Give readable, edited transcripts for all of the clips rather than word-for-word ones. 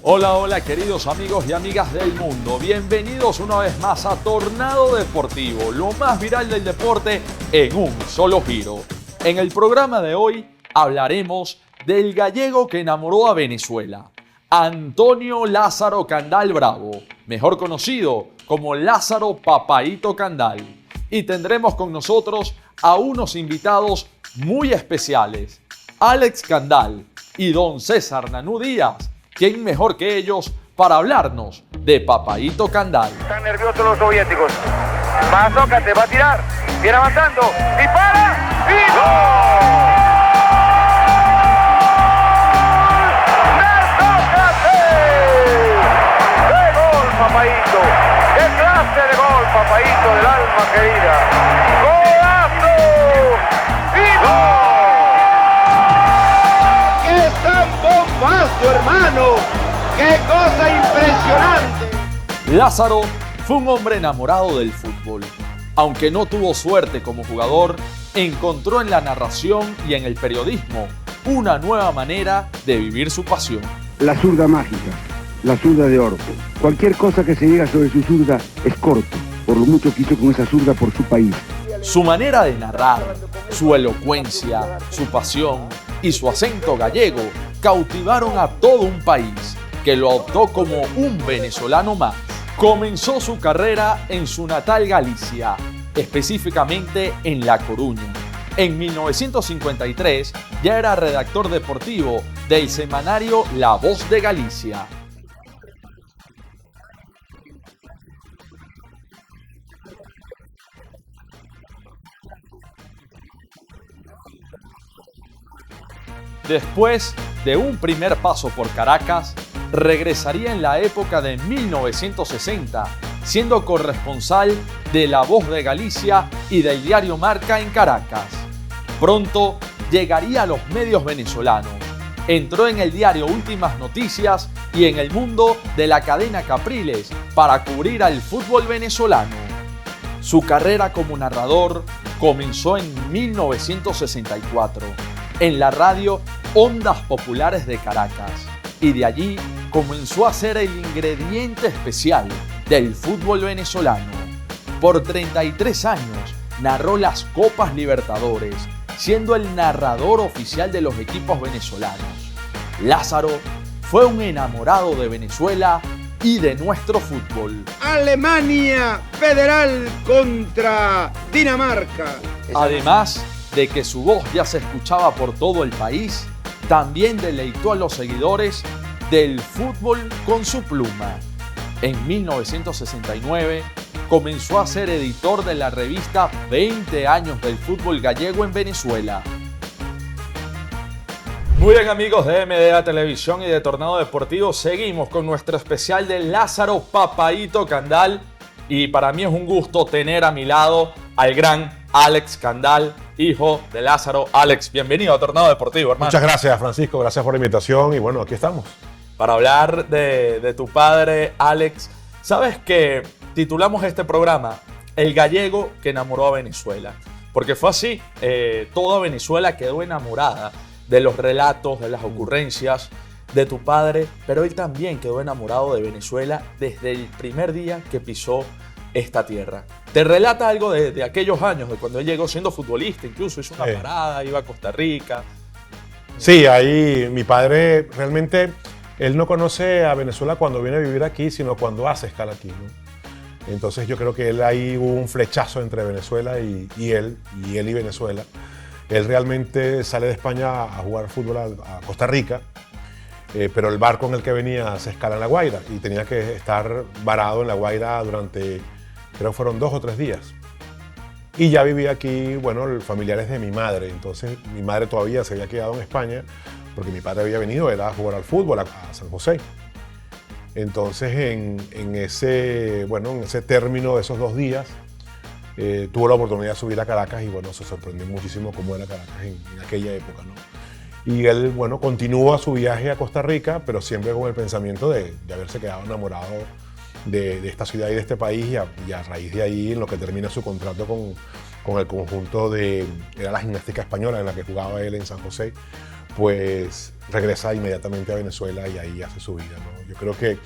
Hola, hola queridos amigos y amigas del mundo, bienvenidos una vez más a Tornado Deportivo, lo más viral del deporte en un solo giro. En el programa de hoy hablaremos del gallego que enamoró a Venezuela, Antonio Lázaro Candal Bravo, mejor conocido como Lázaro Papaíto Candal. Y tendremos con nosotros a unos invitados muy especiales, Alex Candal y don César Nanú Díaz. ¿Quién mejor que ellos para hablarnos de Papaíto Candal? Están nerviosos los soviéticos. Mazócate, va a tirar. Viene avanzando. ¡Dispara! ¡Y gol! ¡Mazócate! ¡Qué gol, Papaíto! ¡Qué clase de gol, Papaíto, del alma querida! ¡Golazo! ¡Y gol! ¡Bombazo, hermano! ¡Qué cosa impresionante! Lázaro fue un hombre enamorado del fútbol. Aunque no tuvo suerte como jugador, encontró en la narración y en el periodismo una nueva manera de vivir su pasión. La zurda mágica, la zurda de Orto. Cualquier cosa que se diga sobre su zurda es corto, por lo mucho que hizo con esa zurda por su país. Su manera de narrar, su elocuencia, su pasión y su acento gallego cautivaron a todo un país que lo adoptó como un venezolano más. Comenzó su carrera en su natal Galicia, específicamente en La Coruña. En 1953 ya era redactor deportivo del semanario La Voz de Galicia. Después de un primer paso por Caracas, regresaría en la época de 1960, siendo corresponsal de La Voz de Galicia y del diario Marca en Caracas. Pronto llegaría a los medios venezolanos. Entró en el diario Últimas Noticias y en el mundo de la cadena Capriles para cubrir al fútbol venezolano. Su carrera como narrador comenzó en 1964. En la radio Ondas Populares de Caracas, y de allí comenzó a ser el ingrediente especial del fútbol venezolano. Por 33 años narró las Copas Libertadores, siendo el narrador oficial de los equipos venezolanos. Lázaro fue un enamorado de Venezuela y de nuestro fútbol. Alemania Federal contra Dinamarca. Además de que su voz ya se escuchaba por todo el país, también deleitó a los seguidores del fútbol con su pluma. En 1969 comenzó a ser editor de la revista 20 años del fútbol gallego en Venezuela. Muy bien amigos de MDA Televisión y de Tornado Deportivo, seguimos con nuestro especial de Lázaro Papaíto Candal y para mí es un gusto tener a mi lado al gran Alex Candal, hijo de Lázaro. Alex, bienvenido a Tornado Deportivo, hermano. Muchas gracias, Francisco. Gracias por la invitación. Y bueno, aquí estamos. Para hablar de tu padre, Alex. ¿Sabes que titulamos este programa El gallego que enamoró a Venezuela? Porque fue así. Toda Venezuela quedó enamorada de los relatos, de las ocurrencias de tu padre. Pero él también quedó enamorado de Venezuela desde el primer día que pisó esta tierra. Te relata algo de aquellos años, de cuando él llegó siendo futbolista, incluso hizo una parada, iba a Costa Rica. Sí, ahí mi padre realmente, él no conoce a Venezuela cuando viene a vivir aquí, sino cuando hace escala aquí, ¿no? Entonces yo creo que él ahí hubo un flechazo entre Venezuela y él y Venezuela. Él realmente sale de España a jugar fútbol a Costa Rica, pero el barco en el que venía hace escala en La Guaira y tenía que estar varado en La Guaira durante, creo que fueron 2 o 3 días. Y ya vivía aquí, bueno, familiares de mi madre. Entonces mi madre todavía se había quedado en España porque mi padre había venido, era a jugar al fútbol a San José. Entonces en ese término de esos 2 días, tuvo la oportunidad de subir a Caracas y bueno, se sorprendió muchísimo cómo era Caracas en aquella época, ¿no? Y él, bueno, continúa su viaje a Costa Rica, pero siempre con el pensamiento de haberse quedado enamorado de esta ciudad y de este país y a raíz de ahí, en lo que termina su contrato con el conjunto era la Gimnástica Española en la que jugaba él en San José, pues regresa inmediatamente a Venezuela y ahí hace su vida, ¿no? Yo creo que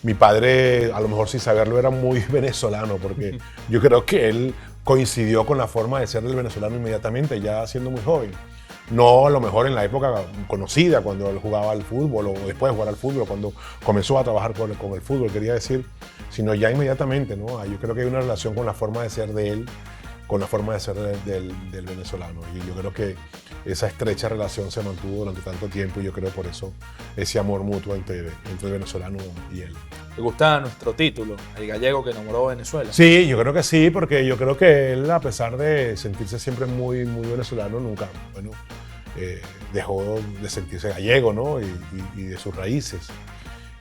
mi padre, a lo mejor sin saberlo, era muy venezolano, porque yo creo que él coincidió con la forma de ser del venezolano inmediatamente, ya siendo muy joven. No a lo mejor en la época conocida, cuando él jugaba al fútbol, o después de jugar al fútbol, cuando comenzó a trabajar con el fútbol, quería decir, sino ya inmediatamente, ¿no? Yo creo que hay una relación con la forma de ser de él, con la forma de ser del venezolano. Y yo creo que esa estrecha relación se mantuvo durante tanto tiempo, y yo creo por eso ese amor mutuo entre el venezolano y él. ¿Te gusta nuestro título, El Gallego que enamoró Venezuela? Sí, yo creo que sí, porque yo creo que él, a pesar de sentirse siempre muy, muy venezolano, nunca, bueno, dejó de sentirse gallego, ¿no? Y de sus raíces.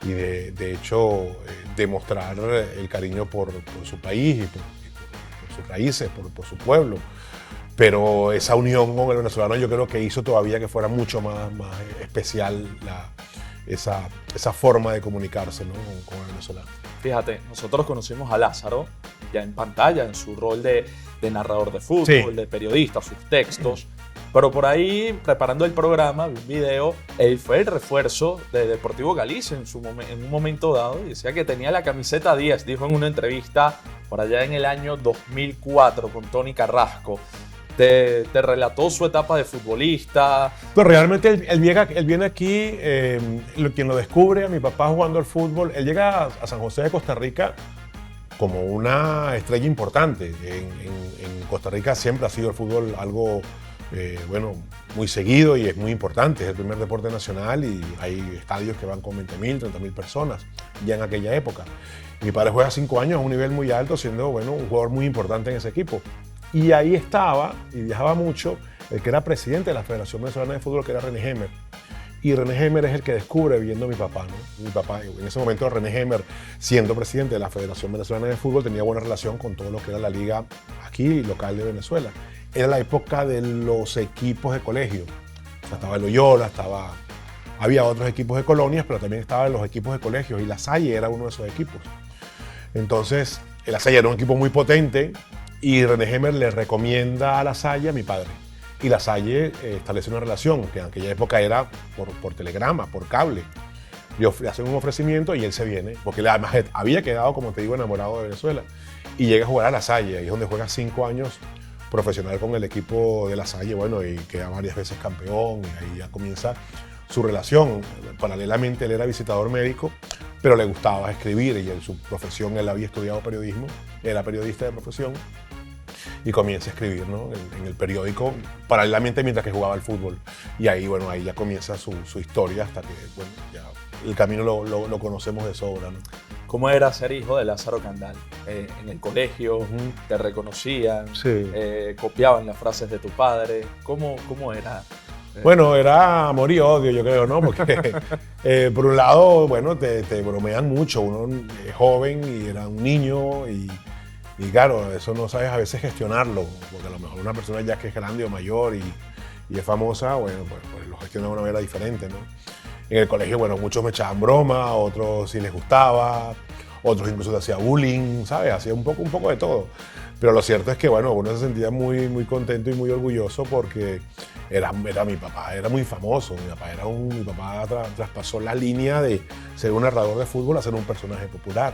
Y de hecho, demostrar el cariño por su país y por sus raíces, por su pueblo. Pero esa unión con el venezolano yo creo que hizo todavía que fuera mucho más especial esa forma de comunicarse, ¿no? con el venezolano. Fíjate, nosotros conocimos a Lázaro ya en pantalla, en su rol de narrador de fútbol, Sí. de periodista, sus textos. Pero por ahí, preparando el programa, vi un video, él fue el refuerzo de Deportivo Galicia en un momento dado, y decía que tenía la camiseta 10, dijo en una entrevista por allá en el año 2004 con Tony Carrasco. Te relató su etapa de futbolista. Pero realmente él viene aquí, quien lo descubre, a mi papá jugando al fútbol, él llega a San José de Costa Rica como una estrella importante. En Costa Rica siempre ha sido el fútbol algo, bueno, muy seguido y es muy importante. Es el primer deporte nacional y hay estadios que van con 20.000, 30.000 personas ya en aquella época. Mi padre juega 5 años a un nivel muy alto, siendo, bueno, un jugador muy importante en ese equipo. Y ahí estaba, y viajaba mucho, el que era presidente de la Federación Venezolana de Fútbol, que era René Hemer. Y René Hemer es el que descubre viendo a mi papá, ¿no? Mi papá, en ese momento René Hemer, siendo presidente de la Federación Venezolana de Fútbol, tenía buena relación con todo lo que era la liga aquí local de Venezuela. Era la época de los equipos de colegio. O sea, estaba el Loyola, había otros equipos de colonias, pero también estaban los equipos de colegios, y La Salle era uno de esos equipos. Entonces, La Salle era un equipo muy potente, y René Hemer le recomienda a La Salle a mi padre. Y La Salle establece una relación, que en aquella época era por telegrama, por cable. Le hacen un ofrecimiento y él se viene, porque él además había quedado, como te digo, enamorado de Venezuela. Y llega a jugar a La Salle, ahí es donde juega 5 años profesional con el equipo de La Salle, bueno, y queda varias veces campeón, y ahí ya comienza su relación. Paralelamente él era visitador médico, pero le gustaba escribir, y en su profesión él había estudiado periodismo, era periodista de profesión, y comienza a escribir, ¿no? en el periódico, paralelamente mientras que jugaba al fútbol. Y ahí, bueno, ahí ya comienza su historia, hasta que, bueno, ya el camino lo conocemos de sobra, ¿no? ¿Cómo era ser hijo de Lázaro Candal? En el colegio, te reconocían, Sí. copiaban las frases de tu padre. ¿Cómo era? Bueno, era amor y odio, yo creo, ¿no? Porque por un lado, bueno, te bromean mucho. Uno es joven y era un niño y claro, eso no sabes a veces gestionarlo, porque a lo mejor una persona ya que es grande o mayor y es famosa, bueno, pues lo gestiona de una manera diferente, ¿no? En el colegio, bueno, muchos me echaban broma, otros sí les gustaba, otros incluso te hacía bullying, ¿sabes? Hacía un poco de todo. Pero lo cierto es que, bueno, uno se sentía muy, muy contento y muy orgulloso porque era mi papá, era muy famoso. Mi papá traspasó la línea de ser un narrador de fútbol a ser un personaje popular.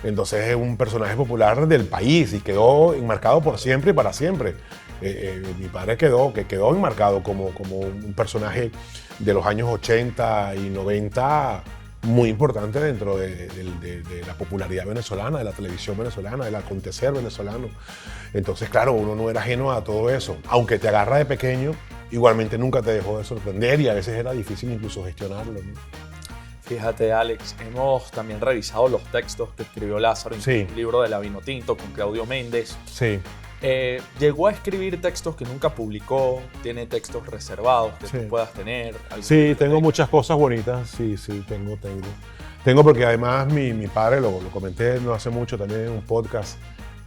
Entonces es un personaje popular del país y quedó enmarcado por siempre y para siempre. Mi padre quedó enmarcado como un personaje de los años 80 y 90 muy importante dentro de la popularidad venezolana, de la televisión venezolana, del acontecer venezolano. Entonces, claro, uno no era ajeno a todo eso. Aunque te agarra de pequeño, igualmente nunca te dejó de sorprender y a veces era difícil incluso gestionarlo, ¿no? Fíjate, Alex, hemos también revisado los textos que escribió Lázaro en Sí. un libro de La Vinotinto con Claudio Méndez. Sí. Llegó a escribir textos que nunca publicó, tiene textos reservados que Sí. tú puedas tener. Sí, tengo muchas cosas bonitas, sí, tengo. Tengo porque además mi padre, lo comenté no hace mucho también en un podcast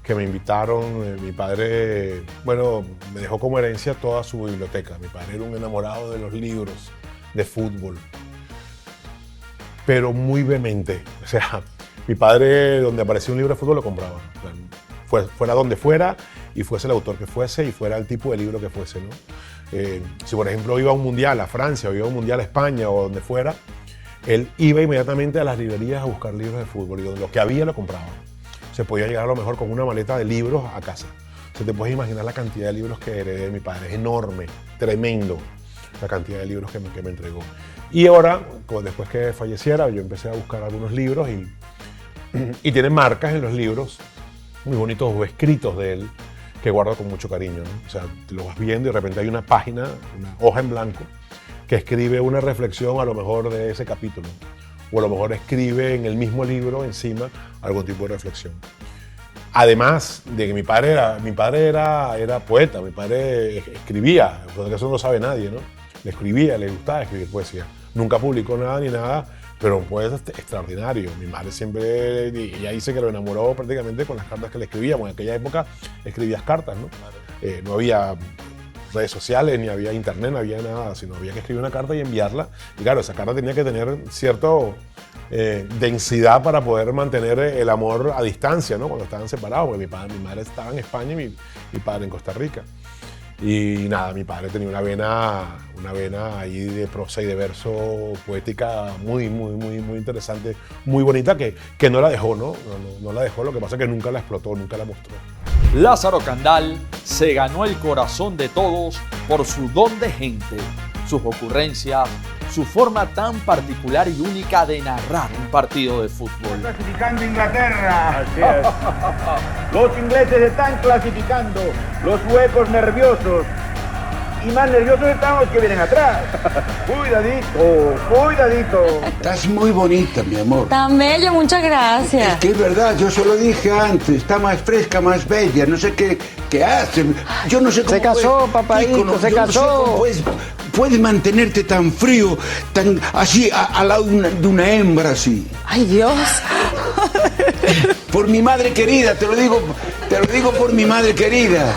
que me invitaron, mi padre, bueno, me dejó como herencia toda su biblioteca. Mi padre era un enamorado de los libros de fútbol, pero muy vehemente. O sea, mi padre, donde aparecía un libro de fútbol, lo compraba. O sea, fuera donde fuera y fuese el autor que fuese y fuera el tipo de libro que fuese, ¿no? Si por ejemplo iba a un mundial a Francia o iba a un mundial a España o donde fuera, él iba inmediatamente a las librerías a buscar libros de fútbol y lo que había lo compraba. Se podía llegar a lo mejor con una maleta de libros a casa. O sea, te puedes imaginar la cantidad de libros que heredé de mi padre. Es enorme, tremendo la cantidad de libros que me entregó. Y ahora, después que falleciera, yo empecé a buscar algunos libros y tiene marcas en los libros muy bonitos o escritos de él que guardo con mucho cariño, ¿no? O sea, te lo vas viendo y de repente hay una página, una hoja en blanco que escribe una reflexión a lo mejor de ese capítulo, o a lo mejor escribe en el mismo libro encima algún tipo de reflexión. Además de que mi padre era poeta, mi padre escribía, porque eso no lo sabe nadie, ¿no? Le escribía, le gustaba escribir poesía. Nunca publicó nada ni nada, pero un poeta extraordinario. Mi madre siempre, ella dice que lo enamoró prácticamente con las cartas que le escribíamos. En aquella época escribías cartas, ¿no? No había redes sociales, ni había internet, no había nada, sino había que escribir una carta y enviarla. Y claro, esa carta tenía que tener cierta densidad para poder mantener el amor a distancia, ¿no? Cuando estaban separados, porque mi madre estaba en España y mi padre en Costa Rica. Y nada, mi padre tenía una vena ahí de prosa y de verso poética muy interesante, muy bonita, que no la dejó, ¿no? No la dejó, lo que pasa es que nunca la explotó, nunca la mostró. Lázaro Candal se ganó el corazón de todos por su don de gente, sus ocurrencias, su forma tan particular y única de narrar un partido de fútbol. Clasificando Inglaterra. Así es. Los ingleses están clasificando, los suecos nerviosos. Y más nerviosos están los que vienen atrás. Cuidadito. Estás muy bonita, mi amor. Tan bello, muchas gracias. Es que es verdad, yo se lo dije antes, está más fresca, más bella, no sé qué hace. Yo no sé cómo se casó, papaíto, se casó. No sé cómo puedes mantenerte tan frío, tan así, al lado de una hembra así. Ay, Dios. Por mi madre querida, te lo digo por mi madre querida.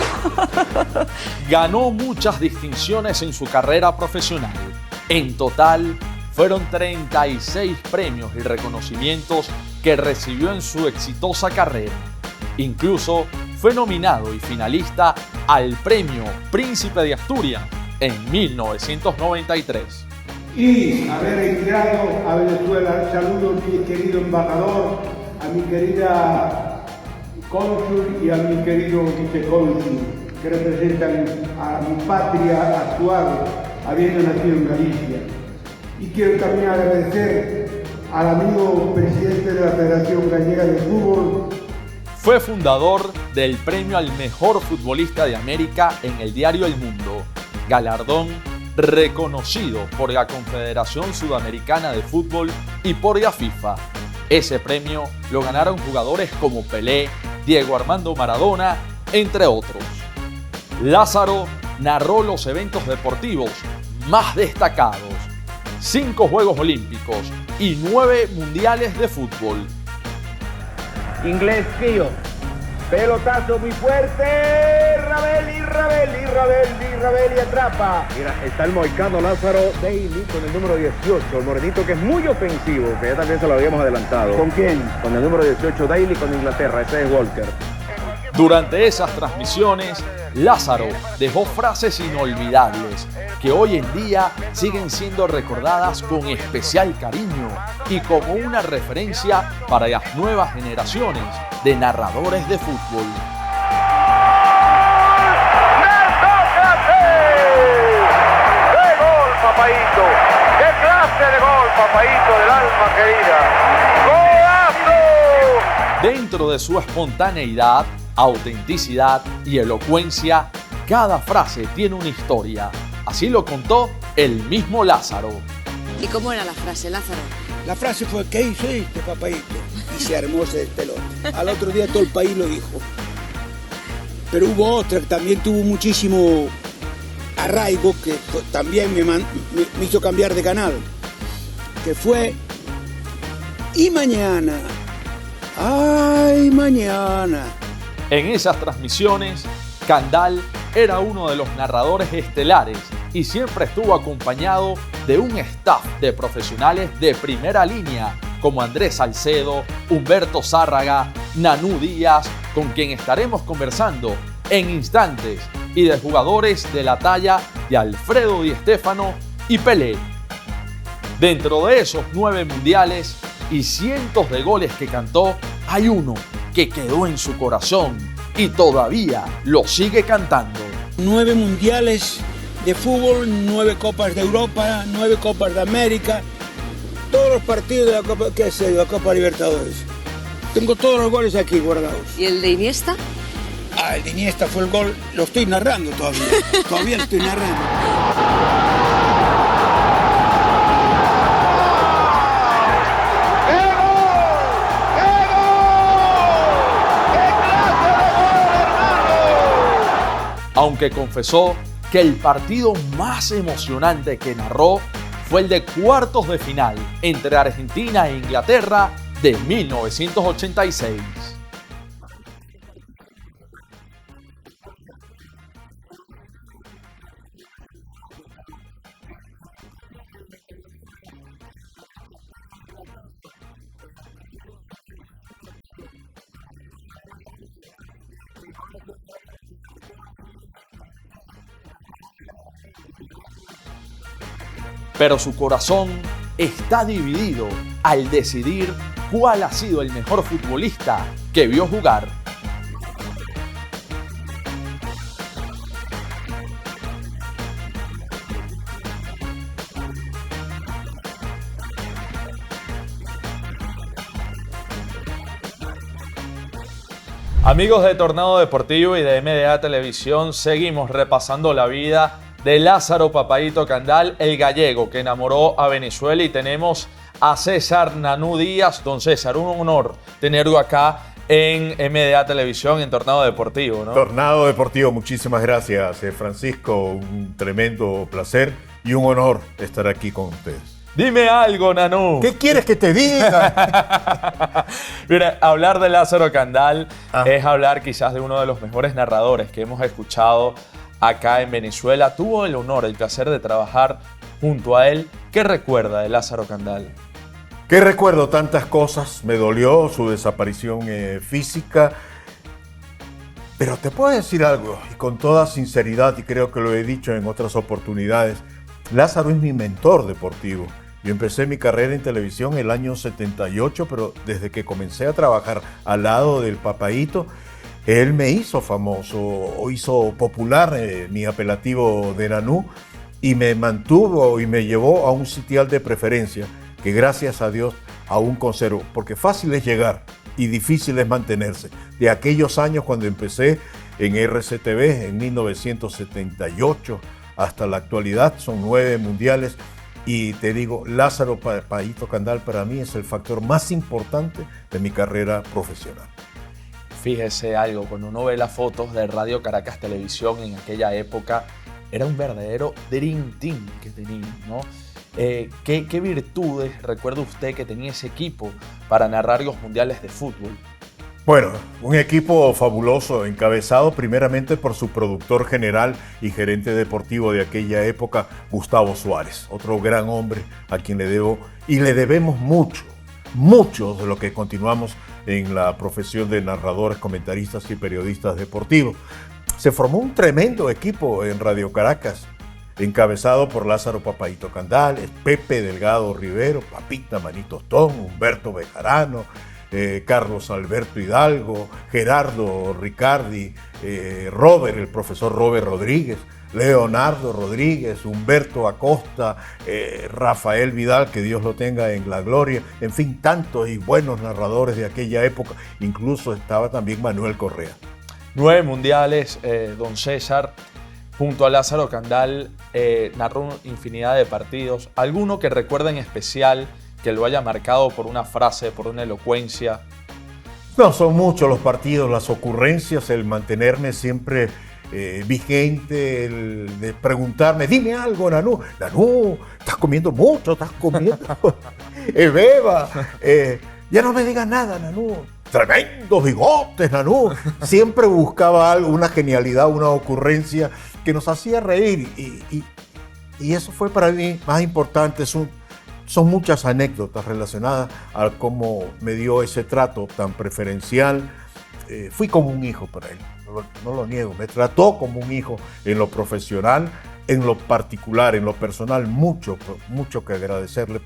Ganó muchas distinciones en su carrera profesional. En total, fueron 36 premios y reconocimientos que recibió en su exitosa carrera. Incluso fue nominado y finalista al premio Príncipe de Asturias en 1993. Y haber enviado a Venezuela, saludo a mi querido embajador, a mi querida cónsul y a mi querido vicecónsul, que representan a mi patria actual, habiendo nacido en Galicia. Y quiero también agradecer al amigo presidente de la Federación Gallega de Fútbol. Fue fundador del premio al mejor futbolista de América en el diario El Mundo, galardón reconocido por la Confederación Sudamericana de Fútbol y por la FIFA. Ese premio lo ganaron jugadores como Pelé, Diego Armando Maradona, entre otros. Lázaro narró los eventos deportivos más destacados: 5 Juegos Olímpicos y 9 Mundiales de Fútbol. Inglés Kío. Pelotazo muy fuerte. Ravelli atrapa. Mira, está el mohicano Lázaro Daly con el número 18, el morenito que es muy ofensivo, que ya también se lo habíamos adelantado. ¿Con quién? Con el número 18 Daly con Inglaterra, ese es Walker. Durante esas transmisiones, Lázaro dejó frases inolvidables que hoy en día siguen siendo recordadas con especial cariño y como una referencia para las nuevas generaciones de narradores de fútbol. ¡Qué gol, papaíto! ¡Qué clase de gol, papaíto, del alma querida! ¡Golazo! Dentro de su espontaneidad, autenticidad y elocuencia, cada frase tiene una historia. Así lo contó el mismo Lázaro. ¿Y cómo era la frase, Lázaro? La frase fue: ¿qué hiciste, papaíto? Y se armó ese despelote. Al otro día todo el país lo dijo. Pero hubo otra que también tuvo muchísimo arraigo, que también me hizo cambiar de canal, que fue: y mañana, ay, mañana. En esas transmisiones, Candal era uno de los narradores estelares y siempre estuvo acompañado de un staff de profesionales de primera línea como Andrés Salcedo, Humberto Zárraga, Nanú Díaz, con quien estaremos conversando en instantes y de jugadores de la talla de Alfredo Di Stéfano y Pelé. Dentro de esos 9 mundiales y cientos de goles que cantó, hay uno que quedó en su corazón y todavía lo sigue cantando. 9 mundiales de fútbol, 9 copas de Europa, 9 copas de América, todos los partidos de la Copa, ¿qué sé yo? La Copa Libertadores. Tengo todos los goles aquí guardados. ¿Y el de Iniesta? Ah, el de Iniesta fue el gol, lo estoy narrando todavía. Todavía lo estoy narrando. Aunque confesó que el partido más emocionante que narró fue el de cuartos de final entre Argentina e Inglaterra de 1986. Pero su corazón está dividido al decidir cuál ha sido el mejor futbolista que vio jugar. Amigos de Tornado Deportivo y de MDA Televisión, seguimos repasando la vida de Lázaro Papaíto Candal, el gallego que enamoró a Venezuela, y tenemos a César Nanú Díaz. Don César, un honor tenerlo acá en MDA Televisión, en Tornado Deportivo, ¿no? Tornado Deportivo, muchísimas gracias, Francisco, un tremendo placer y un honor estar aquí con ustedes. Dime algo, Nanú. ¿Qué quieres que te diga? Mira, hablar de Lázaro Candal es hablar quizás de uno de los mejores narradores que hemos escuchado acá en Venezuela. Tuvo el honor, el placer de trabajar junto a él. ¿Qué recuerda de Lázaro Candal? ¿Qué recuerdo? Tantas cosas. Me dolió su desaparición física. Pero te puedo decir algo, y con toda sinceridad, y creo que lo he dicho en otras oportunidades, Lázaro es mi mentor deportivo. Yo empecé mi carrera en televisión el año 78, pero desde que comencé a trabajar al lado del Papaíto, él me hizo famoso, o hizo popular mi apelativo de Nanú, y me mantuvo y me llevó a un sitial de preferencia que gracias a Dios aún conservo, porque fácil es llegar y difícil es mantenerse. De aquellos años cuando empecé en RCTV en 1978 hasta la actualidad son 9 mundiales, y te digo, Lázaro Papaíto Candal para mí es el factor más importante de mi carrera profesional. Fíjese algo, cuando uno ve las fotos de Radio Caracas Televisión en aquella época, era un verdadero dream team que tenía, ¿no? ¿Qué virtudes recuerda usted que tenía ese equipo para narrar los mundiales de fútbol? Bueno, un equipo fabuloso, encabezado primeramente por su productor general y gerente deportivo de aquella época, Gustavo Suárez, otro gran hombre a quien le debo y le debemos mucho de lo que continuamos en la profesión de narradores, comentaristas y periodistas deportivos. Se formó un tremendo equipo en Radio Caracas, encabezado por Lázaro Papaíto Candal, Pepe Delgado Rivero, Papita Manito Tostón, Humberto Bejarano, Carlos Alberto Hidalgo, Gerardo Ricardi, Robert, el profesor Robert Rodríguez, Leonardo Rodríguez, Humberto Acosta, Rafael Vidal, que Dios lo tenga en la gloria, en fin, tantos y buenos narradores de aquella época, incluso estaba también Manuel Correa. 9 mundiales, don César, junto a Lázaro Candal, narró infinidad de partidos. ¿Alguno que recuerda en especial que lo haya marcado por una frase, por una elocuencia? No, son muchos los partidos, las ocurrencias, el mantenerme siempre vigente, el de preguntarme, dime algo, Nanú. Nanú, estás comiendo mucho, estás comiendo. Beba, ya no me digas nada, Nanú. Tremendos bigotes, Nanú. Siempre buscaba algo, una genialidad, una ocurrencia que nos hacía reír. Y eso fue para mí más importante. Son muchas anécdotas relacionadas a cómo me dio ese trato tan preferencial, fui como un hijo para él, no lo niego, me trató como un hijo en lo profesional, en lo particular, en lo personal, mucho que agradecerle.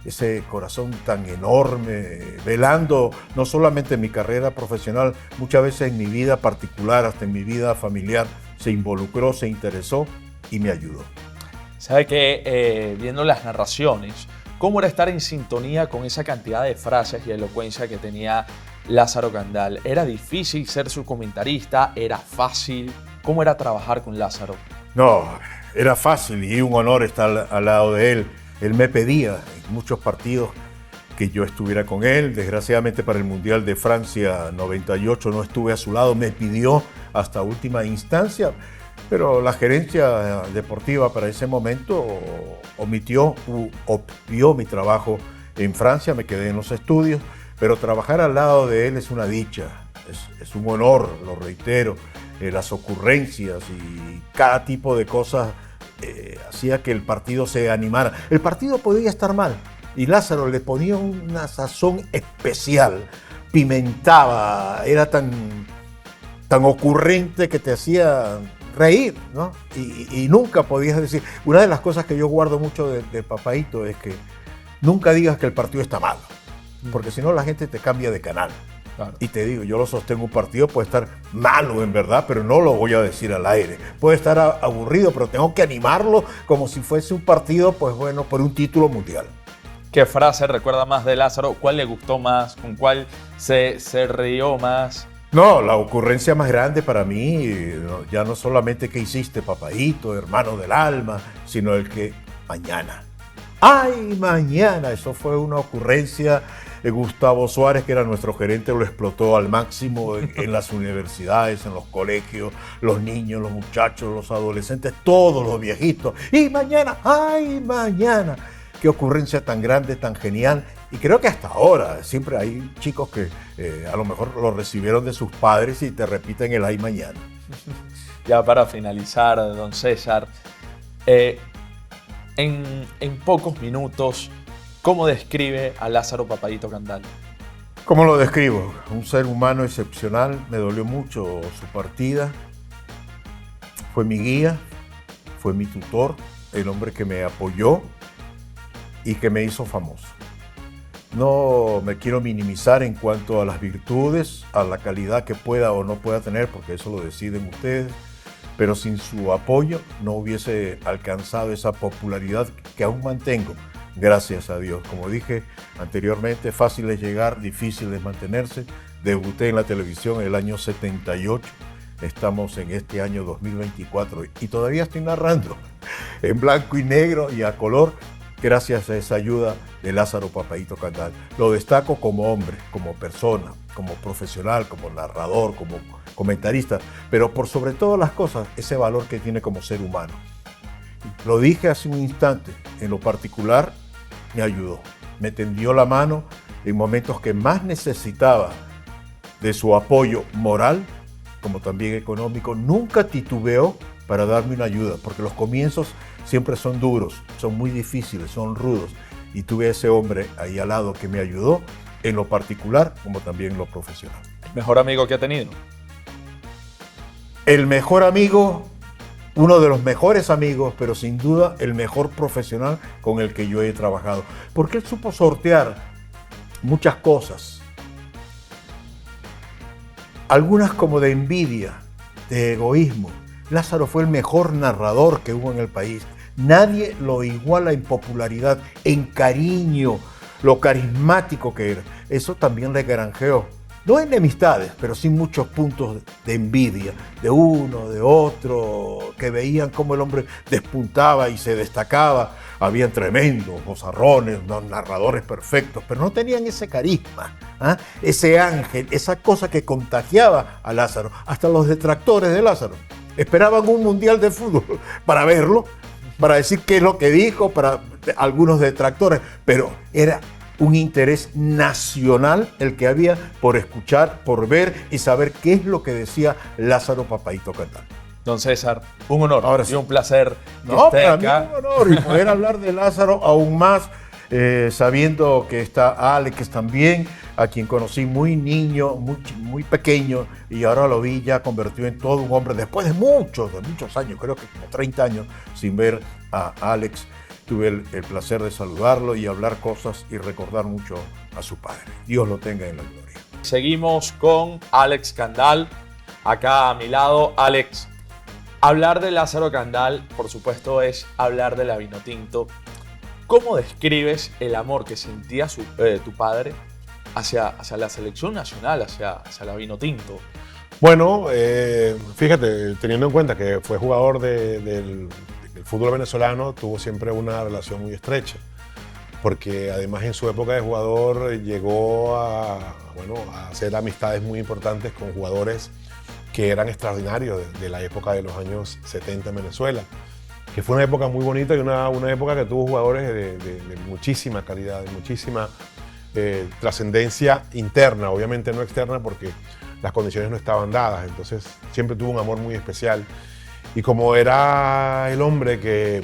Ese corazón tan enorme, velando no solamente en mi carrera profesional, muchas veces en mi vida particular, hasta en mi vida familiar, se involucró, se interesó y me ayudó. Sabe que viendo las narraciones, ¿cómo era estar en sintonía con esa cantidad de frases y elocuencia que tenía Lázaro Candal? ¿Era difícil ser su comentarista? ¿Era fácil? ¿Cómo era trabajar con Lázaro? No, era fácil y un honor estar al lado de él. Él me pedía en muchos partidos que yo estuviera con él. Desgraciadamente para el Mundial de Francia 98 no estuve a su lado. Me pidió hasta última instancia, pero la gerencia deportiva para ese momento obvió mi trabajo en Francia. Me quedé en los estudios, pero trabajar al lado de él es una dicha, es un honor, lo reitero. Las ocurrencias y cada tipo de cosas hacía que el partido se animara. El partido podía estar mal y Lázaro le ponía una sazón especial, pimentaba, era tan ocurrente que te hacía reír, ¿no? Y nunca podías decir. Una de las cosas que yo guardo mucho de Papaito es que nunca digas que el partido está malo, porque si no la gente te cambia de canal. Claro. Y te digo, yo lo sostengo, un partido puede estar malo en verdad, pero no lo voy a decir al aire. Puede estar aburrido, pero tengo que animarlo como si fuese un partido, pues bueno, por un título mundial. ¿Qué frase recuerda más de Lázaro? ¿Cuál le gustó más? ¿Con cuál se rió más? No, la ocurrencia más grande para mí, ya no solamente que hiciste, Papaito, hermano del alma, sino el que mañana. ¡Ay, mañana! Eso fue una ocurrencia. Gustavo Suárez, que era nuestro gerente, lo explotó al máximo en las universidades, en los colegios, los niños, los muchachos, los adolescentes, todos los viejitos. ¡Y mañana! ¡Ay, mañana! Qué ocurrencia tan grande, tan genial. Y creo que hasta ahora siempre hay chicos que a lo mejor lo recibieron de sus padres y te repiten el ¡ay, mañana! Ya para finalizar, don César, en pocos minutos, ¿cómo describe a Lázaro Papaito Candal? ¿Cómo lo describo? Un ser humano excepcional. Me dolió mucho su partida. Fue mi guía, fue mi tutor, el hombre que me apoyó y que me hizo famoso. No me quiero minimizar en cuanto a las virtudes, a la calidad que pueda o no pueda tener, porque eso lo deciden ustedes, pero sin su apoyo no hubiese alcanzado esa popularidad que aún mantengo. Gracias a Dios. Como dije anteriormente, fácil es llegar, difícil es mantenerse. Debuté en la televisión en el año 78. Estamos en este año 2024 y todavía estoy narrando en blanco y negro y a color gracias a esa ayuda de Lázaro Papaito Candal. Lo destaco como hombre, como persona, como profesional, como narrador, como comentarista, pero por sobre todas las cosas, ese valor que tiene como ser humano. Lo dije hace un instante, en lo particular me ayudó, me tendió la mano en momentos que más necesitaba de su apoyo moral, como también económico. Nunca titubeó para darme una ayuda, porque los comienzos siempre son duros, son muy difíciles, son rudos, y tuve a ese hombre ahí al lado que me ayudó en lo particular como también en lo profesional. ¿El mejor amigo que ha tenido? El mejor amigo, uno de los mejores amigos, pero sin duda el mejor profesional con el que yo he trabajado. Porque él supo sortear muchas cosas. Algunas como de envidia, de egoísmo. Lázaro fue el mejor narrador que hubo en el país. Nadie lo iguala en popularidad, en cariño, lo carismático que era. Eso también le granjeó. No enemistades, pero sí muchos puntos de envidia, de uno, de otro, que veían cómo el hombre despuntaba y se destacaba. Habían tremendos bozarrones, narradores perfectos, pero no tenían ese carisma, ese ángel, esa cosa que contagiaba a Lázaro. Hasta los detractores de Lázaro esperaban un mundial de fútbol para verlo, para decir qué es lo que dijo, para algunos detractores, pero era un interés nacional el que había por escuchar, por ver y saber qué es lo que decía Lázaro Papaito Candal. Don César, un honor. Ahora sí. Y un placer que no, esté para acá. mí un honor y poder hablar de Lázaro aún más, sabiendo que está Alex también, a quien conocí muy niño, muy pequeño, y ahora lo vi ya convertido en todo un hombre después de muchos años, creo que como 30 años sin ver a Alex. Tuve el placer de saludarlo y hablar cosas y recordar mucho a su padre. Dios lo tenga en la gloria. Seguimos con Alex Candal, acá a mi lado. Alex, hablar de Lázaro Candal, por supuesto, es hablar de la Vinotinto. ¿Cómo describes el amor que sentía tu padre hacia la selección nacional, hacia la Vinotinto? Bueno, fíjate, teniendo en cuenta que fue jugador del fútbol venezolano, tuvo siempre una relación muy estrecha, porque además en su época de jugador llegó a hacer amistades muy importantes con jugadores que eran extraordinarios de la época de los años 70 en Venezuela, que fue una época muy bonita y una época que tuvo jugadores de muchísima calidad, de muchísima trascendencia interna, obviamente no externa, porque las condiciones no estaban dadas. Entonces siempre tuvo un amor muy especial. Y como era el hombre que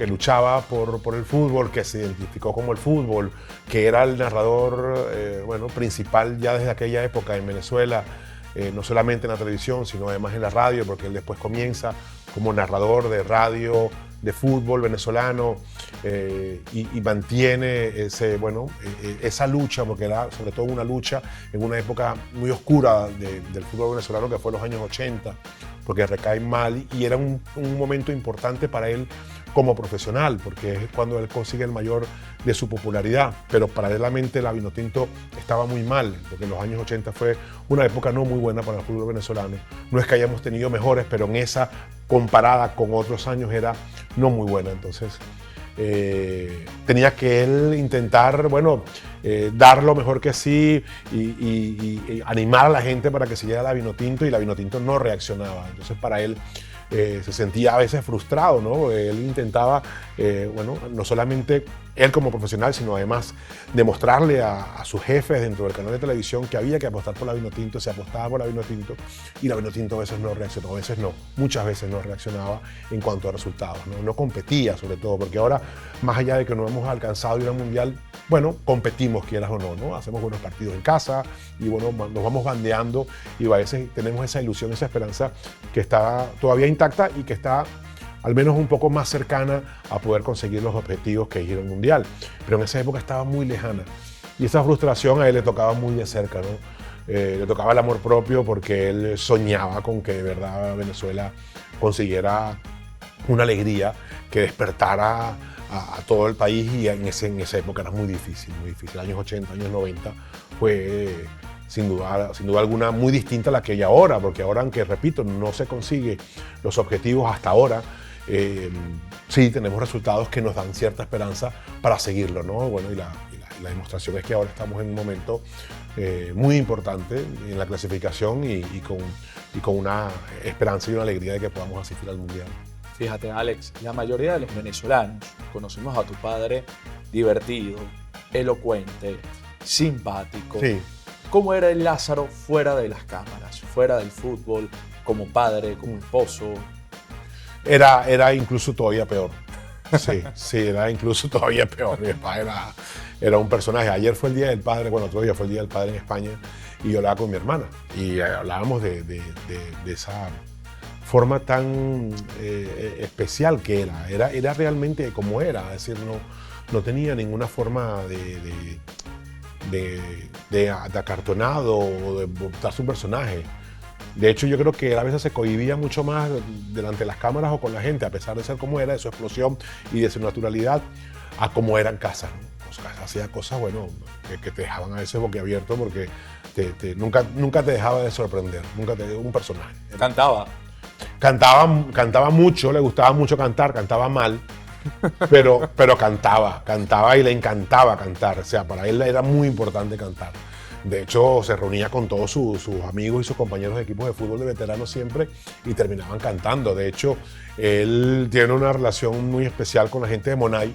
luchaba por el fútbol, que se identificó como el fútbol, que era el narrador principal ya desde aquella época en Venezuela, no solamente en la televisión, sino además en la radio, porque él después comienza como narrador de radio, de fútbol venezolano, y mantiene esa lucha, porque era sobre todo una lucha en una época muy oscura del fútbol venezolano, que fue los años 80, porque recae mal, y era un momento importante para él como profesional, porque es cuando él consigue el mayor de su popularidad. Pero paralelamente la Vinotinto estaba muy mal, porque en los años 80 fue una época no muy buena para el fútbol venezolano. No es que hayamos tenido mejores, pero en esa, comparada con otros años, era no muy buena. Entonces tenía que él intentar, dar lo mejor que sí y animar a la gente para que siguiera la Vinotinto, y la Vinotinto no reaccionaba. Entonces para él se sentía a veces frustrado, ¿no? Él intentaba, no solamente él como profesional, sino además demostrarle a sus jefes dentro del canal de televisión que había que apostar por la Vinotinto. Se apostaba por la Vinotinto, y la Vinotinto a veces no reaccionó, a veces no, muchas veces no reaccionaba en cuanto a resultados, no competía sobre todo, porque ahora, más allá de que no hemos alcanzado ir al Mundial, competimos, quieras o no, hacemos buenos partidos en casa y nos vamos bandeando, y a veces tenemos esa ilusión, esa esperanza que está todavía intacta y que está al menos un poco más cercana a poder conseguir los objetivos que es ir al Mundial. Pero en esa época estaba muy lejana, y esa frustración a él le tocaba muy de cerca, ¿no? Le tocaba el amor propio, porque él soñaba con que de verdad Venezuela consiguiera una alegría que despertara a todo el país, y en esa época era muy difícil. Años 80, años 90 fue sin duda alguna muy distinta a la que hay ahora, porque ahora, aunque repito, no se consigue los objetivos hasta ahora, sí tenemos resultados que nos dan cierta esperanza para seguirlo, ¿no? Y la demostración es que ahora estamos en un momento muy importante en la clasificación, y con una esperanza y una alegría de que podamos asistir al Mundial. Fíjate, Alex, la mayoría de los venezolanos conocemos a tu padre divertido, elocuente, simpático. Sí. ¿Cómo era el Lázaro fuera de las cámaras, fuera del fútbol, como padre, como esposo? Era incluso todavía peor. Sí, era incluso todavía peor. Mi papá era un personaje. Ayer fue el Día del Padre, otro día fue el Día del Padre en España, y yo hablaba con mi hermana, y hablábamos de esa forma tan especial que era realmente como era, es decir, no tenía ninguna forma de acartonado o de montar su personaje. De hecho, yo creo que él a veces se cohibía mucho más delante de las cámaras o con la gente, a pesar de ser como era, de su explosión y de su naturalidad, a como era en casa, ¿no? Hacía cosas, que te dejaban a veces boquiabierto, porque nunca te dejaba de sorprender, un personaje. Cantaba mucho, le gustaba mucho cantar, cantaba mal, pero cantaba y le encantaba cantar. O sea, para él era muy importante cantar. De hecho, se reunía con todos sus amigos y sus compañeros de equipos de fútbol de veteranos siempre, y terminaban cantando. De hecho, él tiene una relación muy especial con la gente de Monay,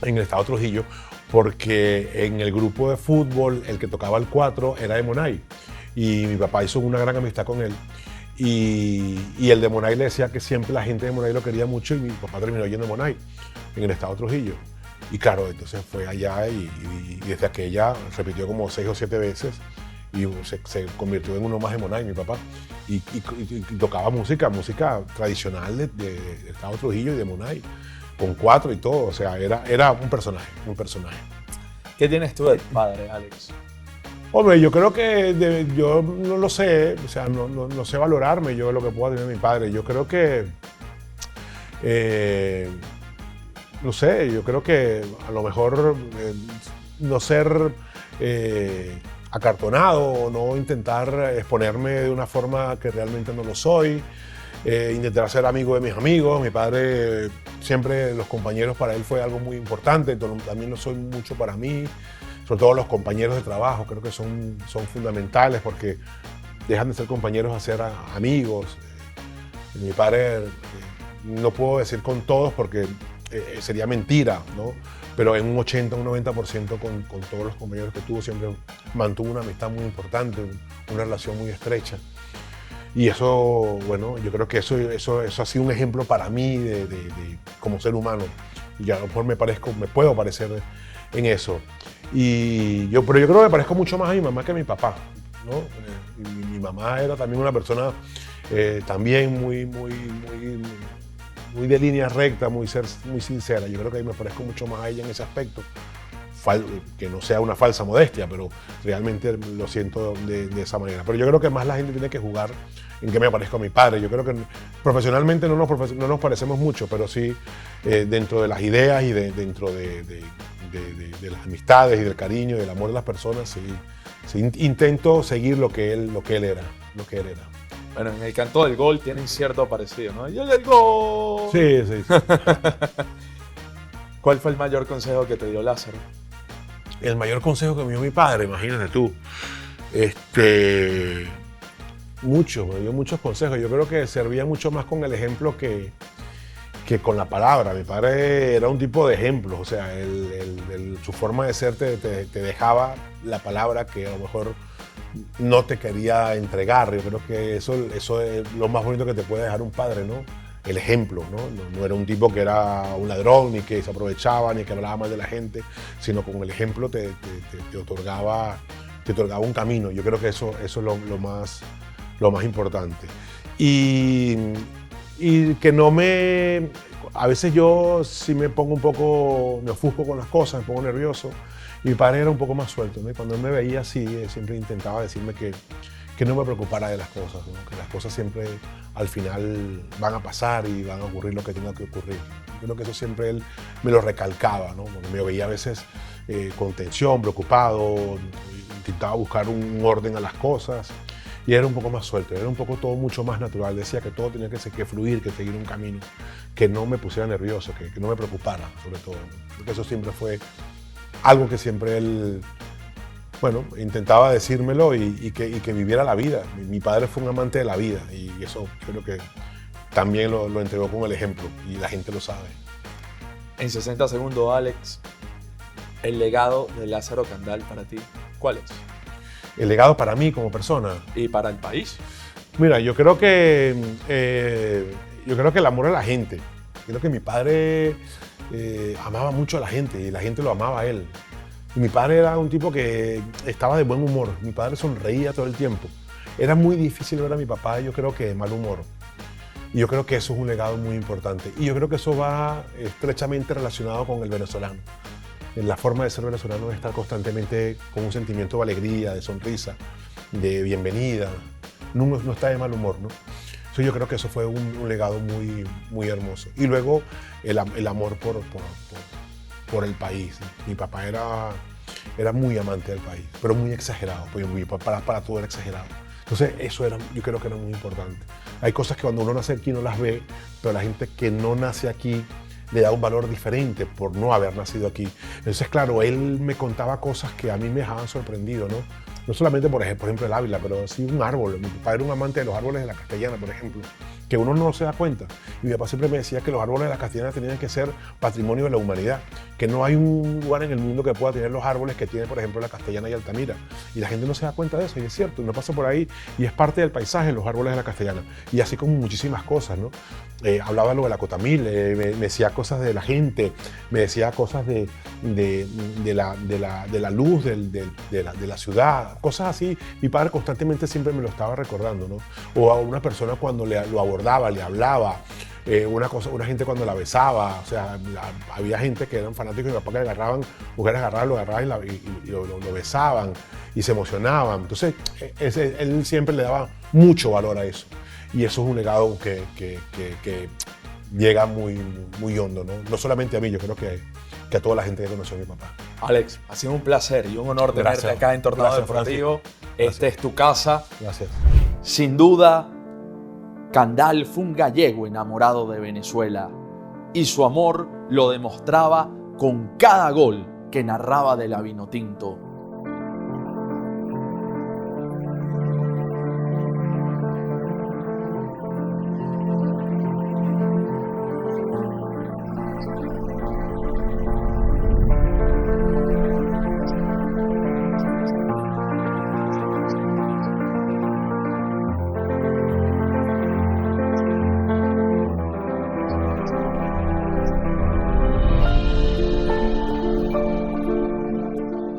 en el estado Trujillo, porque en el grupo de fútbol el que tocaba el 4 era de Monay, y mi papá hizo una gran amistad con él. Y el de Monay le decía que siempre la gente de Monay lo quería mucho, y mi papá terminó yendo a Monay, en el estado Trujillo. Y claro, entonces fue allá y desde aquella repitió como 6 o 7 veces y se convirtió en uno más de Monay, mi papá. Y tocaba música tradicional de Estado Trujillo y de Monay, con 4 y todo. O sea, era un personaje. ¿Qué tienes tú de tu padre, Alex? Hombre, yo creo que yo no lo sé, o sea, no sé valorarme yo lo que pueda tener mi padre. Yo creo que, no sé, yo creo que a lo mejor no ser acartonado o no intentar exponerme de una forma que realmente no lo soy, intentar ser amigo de mis amigos. Mi padre siempre, los compañeros para él fue algo muy importante, también lo soy mucho para mí. Sobre todo los compañeros de trabajo, creo que son fundamentales porque dejan de ser compañeros a ser amigos. Mi padre, no puedo decir con todos porque sería mentira, ¿no? Pero en un 80, un 90% con todos los compañeros que tuvo siempre mantuvo una amistad muy importante, una relación muy estrecha. Y eso, bueno, yo creo que eso ha sido un ejemplo para mí de como ser humano. Y a lo mejor me puedo parecer en eso. Pero yo creo que me parezco mucho más a mi mamá que a mi papá, ¿no? Mi mamá era también una persona también muy de línea recta, muy sincera. Yo creo que ahí me parezco mucho más a ella en ese aspecto. Que no sea una falsa modestia, pero realmente lo siento de esa manera. Pero yo creo que más la gente tiene que jugar en que me parezco a mi padre. Yo creo que profesionalmente no nos parecemos mucho, pero sí dentro de las ideas y dentro de las amistades y del cariño y del amor de las personas, sí intento seguir lo que él era. Bueno, en el canto del gol tienen cierto parecido, ¿no? ¡Yo el gol! Sí. ¿Cuál fue el mayor consejo que te dio Lázaro? El mayor consejo que me dio mi padre, imagínate tú. Me dio muchos consejos. Yo creo que servía mucho más con el ejemplo que con la palabra. Mi padre era un tipo de ejemplos, o sea, su forma de ser te dejaba la palabra que a lo mejor no te quería entregar. Yo creo que eso es lo más bonito que te puede dejar un padre, ¿no? El ejemplo, ¿no? No era un tipo que era un ladrón, ni que se aprovechaba, ni que hablaba mal de la gente, sino con el ejemplo te otorgaba un camino. Yo creo que eso es lo más importante. Y que a veces yo sí me pongo me ofusco con las cosas, me pongo nervioso. Y mi padre era un poco más suelto, ¿no? Y cuando él me veía así, siempre intentaba decirme que no me preocupara de las cosas, ¿no? Que las cosas siempre al final van a pasar y van a ocurrir lo que tenga que ocurrir. Yo creo que eso siempre él me lo recalcaba, ¿no? Porque me veía a veces con tensión, preocupado, intentaba buscar un orden a las cosas. Y era un poco más suelto, era un poco todo mucho más natural. Decía que todo tenía que fluir, que seguir un camino, que no me pusiera nervioso, que no me preocupara, sobre todo. Creo que eso siempre fue algo que siempre él, bueno, intentaba decírmelo y que viviera la vida. Mi padre fue un amante de la vida y eso creo que también lo entregó con el ejemplo y la gente lo sabe. En 60 segundos, Alex, el legado de Lázaro Candal para ti, ¿cuál es? El legado para mí como persona. ¿Y para el país? Mira, yo creo que el amor a la gente. Creo que mi padre amaba mucho a la gente y la gente lo amaba a él. Y mi padre era un tipo que estaba de buen humor. Mi padre sonreía todo el tiempo. Era muy difícil ver a mi papá, yo creo que de mal humor. Y yo creo que eso es un legado muy importante. Y yo creo que eso va estrechamente relacionado con el venezolano. La forma de ser venezolano es estar constantemente con un sentimiento de alegría, de sonrisa, de bienvenida. No está de mal humor, ¿no? Entonces yo creo que eso fue un legado muy, muy hermoso. Y luego el amor por el país. Mi papá era muy amante del país, pero muy exagerado. Porque mi papá para todo era exagerado. Entonces yo creo que era muy importante. Hay cosas que cuando uno nace aquí no las ve, pero la gente que no nace aquí le da un valor diferente por no haber nacido aquí. Entonces, claro, él me contaba cosas que a mí me dejaban sorprendido, ¿no? no solamente por ejemplo el Ávila, pero sí un árbol. Mi padre era un amante de los árboles de la Castellana, por ejemplo, que uno no se da cuenta. Y mi papá siempre me decía que los árboles de la Castellana tenían que ser patrimonio de la humanidad, que no hay un lugar en el mundo que pueda tener los árboles que tiene, por ejemplo, la Castellana y Altamira. Y la gente no se da cuenta de eso, y es cierto, uno pasa por ahí y es parte del paisaje los árboles de la Castellana. Y así como muchísimas cosas, ¿no? Hablaba lo de la Cotamil, me decía cosas de la gente, me decía cosas de la luz de la ciudad, cosas así. Mi padre constantemente siempre me lo estaba recordando, ¿no? O a una persona cuando lo abordaba, le hablaba, una gente cuando la besaba, o sea, había gente que eran fanáticos de mi papá que agarraban, mujeres lo agarraban y lo besaban y se emocionaban. Entonces, él siempre le daba mucho valor a eso. Y eso es un legado que llega muy, muy hondo, ¿no? No solamente a mí, yo creo que a toda la gente que conoció a mi papá. Alex, ha sido un placer y un honor tenerte acá en Tornado Deportivo. Esta es tu casa. Gracias. Sin duda, Candal fue un gallego enamorado de Venezuela y su amor lo demostraba con cada gol que narraba de la Vinotinto.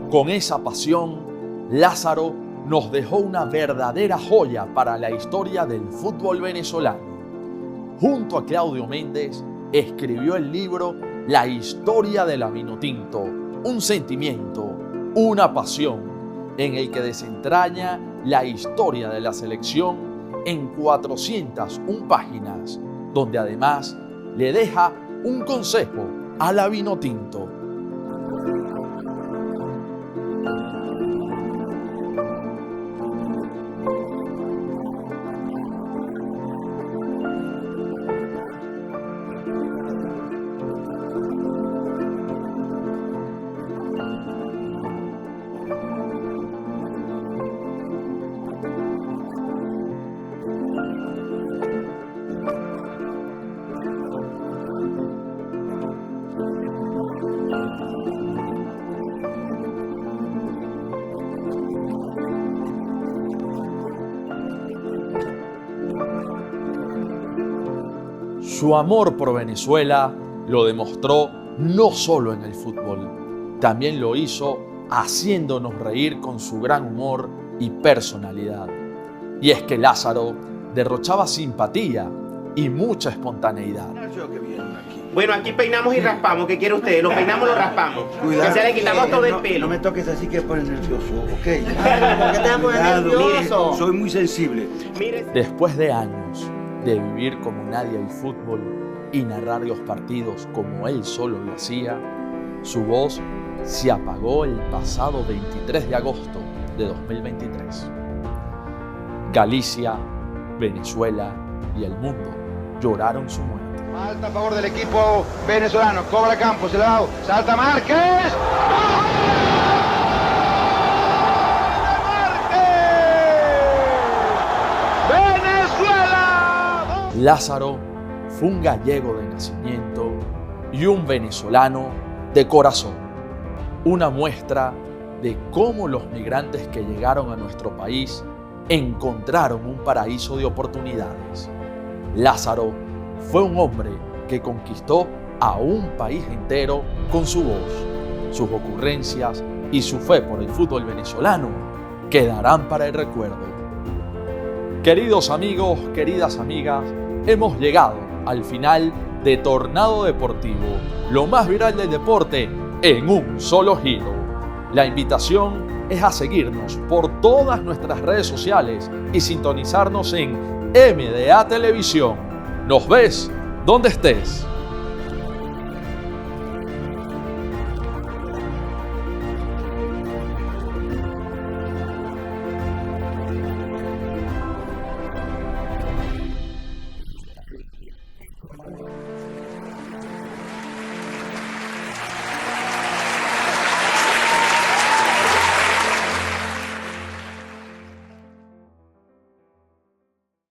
Con esa pasión, Lázaro nos dejó una verdadera joya para la historia del fútbol venezolano. Junto a Claudio Méndez, escribió el libro La historia de la Vinotinto, un sentimiento, una pasión, en el que desentraña la historia de la selección en 401 páginas, donde además le deja un consejo a la Vinotinto. Su amor por Venezuela lo demostró no solo en el fútbol, también lo hizo haciéndonos reír con su gran humor y personalidad. Y es que Lázaro derrochaba simpatía y mucha espontaneidad. Bueno, aquí peinamos y raspamos. ¿Qué quiere usted? Lo peinamos, lo raspamos. Cuidado, que se le quitamos todo el pelo. No me toques así que pones nervioso, ¿ok? ¿Por qué te pones nervioso? Mire, soy muy sensible. Mire. Después de años de vivir como nadie el fútbol y narrar los partidos como él solo lo hacía, su voz se apagó el pasado 23 de agosto de 2023. Galicia, Venezuela y el mundo lloraron su muerte. Falta a favor del equipo venezolano, cobra Campos, elevado, salta Márquez. Lázaro fue un gallego de nacimiento y un venezolano de corazón. Una muestra de cómo los migrantes que llegaron a nuestro país encontraron un paraíso de oportunidades. Lázaro fue un hombre que conquistó a un país entero con su voz. Sus ocurrencias y su fe por el fútbol venezolano quedarán para el recuerdo. Queridos amigos, queridas amigas, hemos llegado al final de Tornado Deportivo, lo más viral del deporte en un solo giro. La invitación es a seguirnos por todas nuestras redes sociales y sintonizarnos en MDA Televisión. Nos ves donde estés.